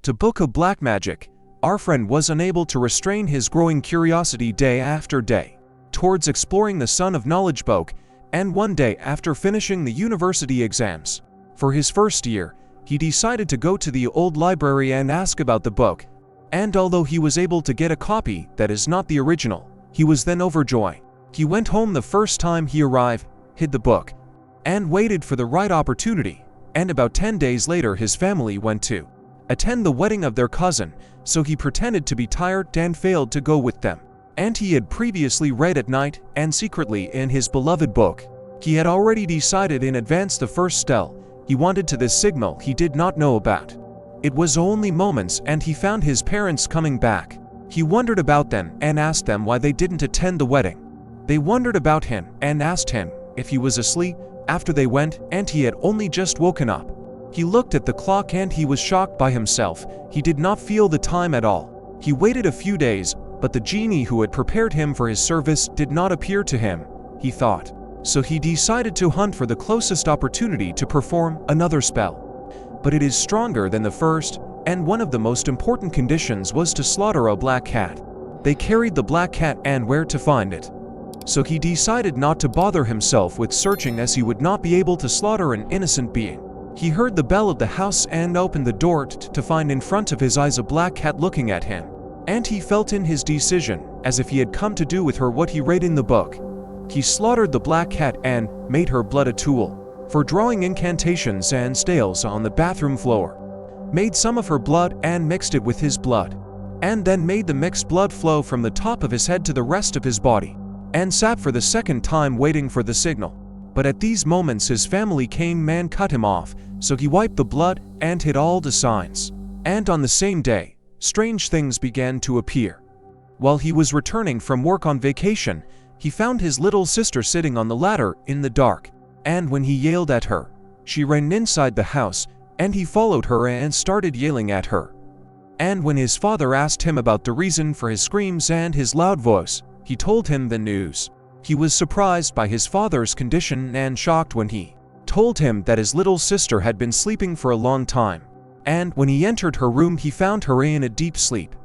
To book of black magic, our friend was unable to restrain his growing curiosity day after day towards exploring the sun of knowledge book, and one day after finishing the university exams for his first year, he decided to go to the old library and ask about the book. And although he was able to get a copy that is not the original, he was then overjoyed. He went home the first time he arrived, hid the book, and waited for the right opportunity. And about 10 days later his family went to attend the wedding of their cousin, so he pretended to be tired and failed to go with them. And he had previously read at night and secretly in his beloved book. He had already decided in advance the first spell he wanted to this signal he did not know about. It was only moments and he found his parents coming back. He wondered about them and asked them why they didn't attend the wedding. They wondered about him and asked him if he was asleep after they went, and he had only just woken up. He looked at the clock and he was shocked by himself. He did not feel the time at all. He waited a few days, but the genie who had prepared him for his service did not appear to him, he thought. So he decided to hunt for the closest opportunity to perform another spell. But it is stronger than the first, and one of the most important conditions was to slaughter a black cat. They carried the black cat and where to find it. So he decided not to bother himself with searching, as he would not be able to slaughter an innocent being. He heard the bell of the house and opened the door to find in front of his eyes a black cat looking at him. And he felt in his decision as if he had come to do with her what he read in the book. He slaughtered the black cat and made her blood a tool for drawing incantations and spells on the bathroom floor. Made some of her blood and mixed it with his blood, and then made the mixed blood flow from the top of his head to the rest of his body, and sat for the second time waiting for the signal. But at these moments his family came and cut him off, so he wiped the blood and hid all the signs. And on the same day, strange things began to appear. While he was returning from work on vacation, he found his little sister sitting on the ladder in the dark, and when he yelled at her, she ran inside the house, and he followed her and started yelling at her. And when his father asked him about the reason for his screams and his loud voice, he told him the news. He was surprised by his father's condition and shocked when he told him that his little sister had been sleeping for a long time. And when he entered her room he found her in a deep sleep.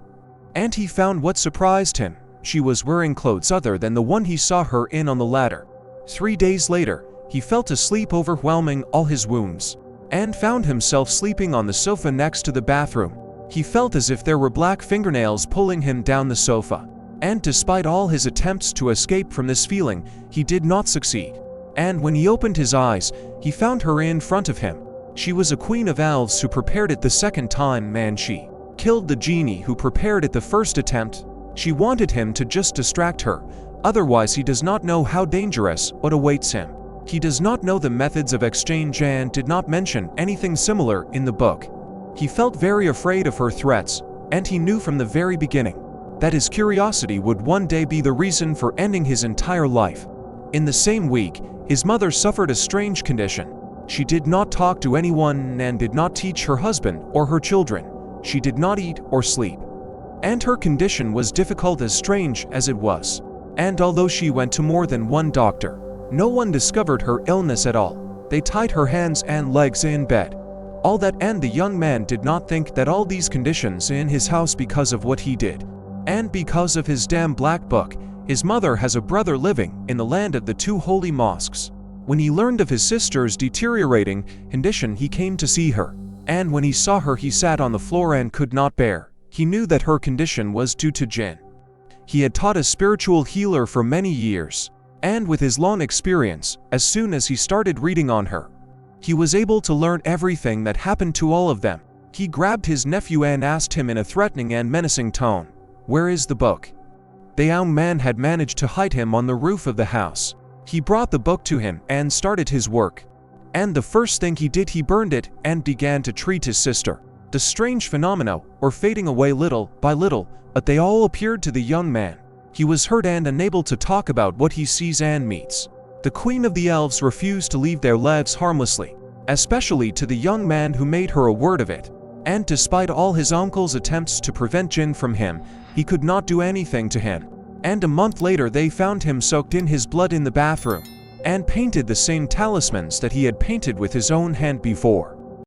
And he found what surprised him: she was wearing clothes other than the one he saw her in on the ladder. 3 days later, he felt a sleep overwhelming all his wounds, and found himself sleeping on the sofa next to the bathroom. He felt as if there were black fingernails pulling him down the sofa. And despite all his attempts to escape from this feeling, he did not succeed. And when he opened his eyes, he found her in front of him. She was a queen of elves who prepared it the second time, and she killed the genie who prepared it the first attempt. She wanted him to just distract her, otherwise he does not know how dangerous what awaits him. He does not know the methods of exchange and did not mention anything similar in the book. He felt very afraid of her threats, and he knew from the very beginning that his curiosity would one day be the reason for ending his entire life. In the same week, his mother suffered a strange condition. She did not talk to anyone and did not teach her husband or her children. She did not eat or sleep. And her condition was difficult, as strange as it was. And although she went to more than one doctor, no one discovered her illness at all. They tied her hands and legs in bed. All that, and the young man did not think that all these conditions in his house because of what he did. And because of his damn black book. His mother has a brother living in the land of the 2 holy mosques. When he learned of his sister's deteriorating condition, he came to see her. And when he saw her, he sat on the floor and could not bear. He knew that her condition was due to jinn. He had taught a spiritual healer for many years, and with his long experience, as soon as he started reading on her, he was able to learn everything that happened to all of them. He grabbed his nephew and asked him in a threatening and menacing tone, "Where is the book?" The young man had managed to hide him on the roof of the house. He brought the book to him and started his work. And the first thing he did, he burned it and began to treat his sister. The strange phenomena were fading away little by little, but they all appeared to the young man. He was hurt and unable to talk about what he sees and meets. The queen of the elves refused to leave their lives harmlessly, especially to the young man who made her a word of it. And despite all his uncle's attempts to prevent jinn from him, he could not do anything to him. And a month later they found him soaked in his blood in the bathroom, and painted the same talismans that he had painted with his own hand before.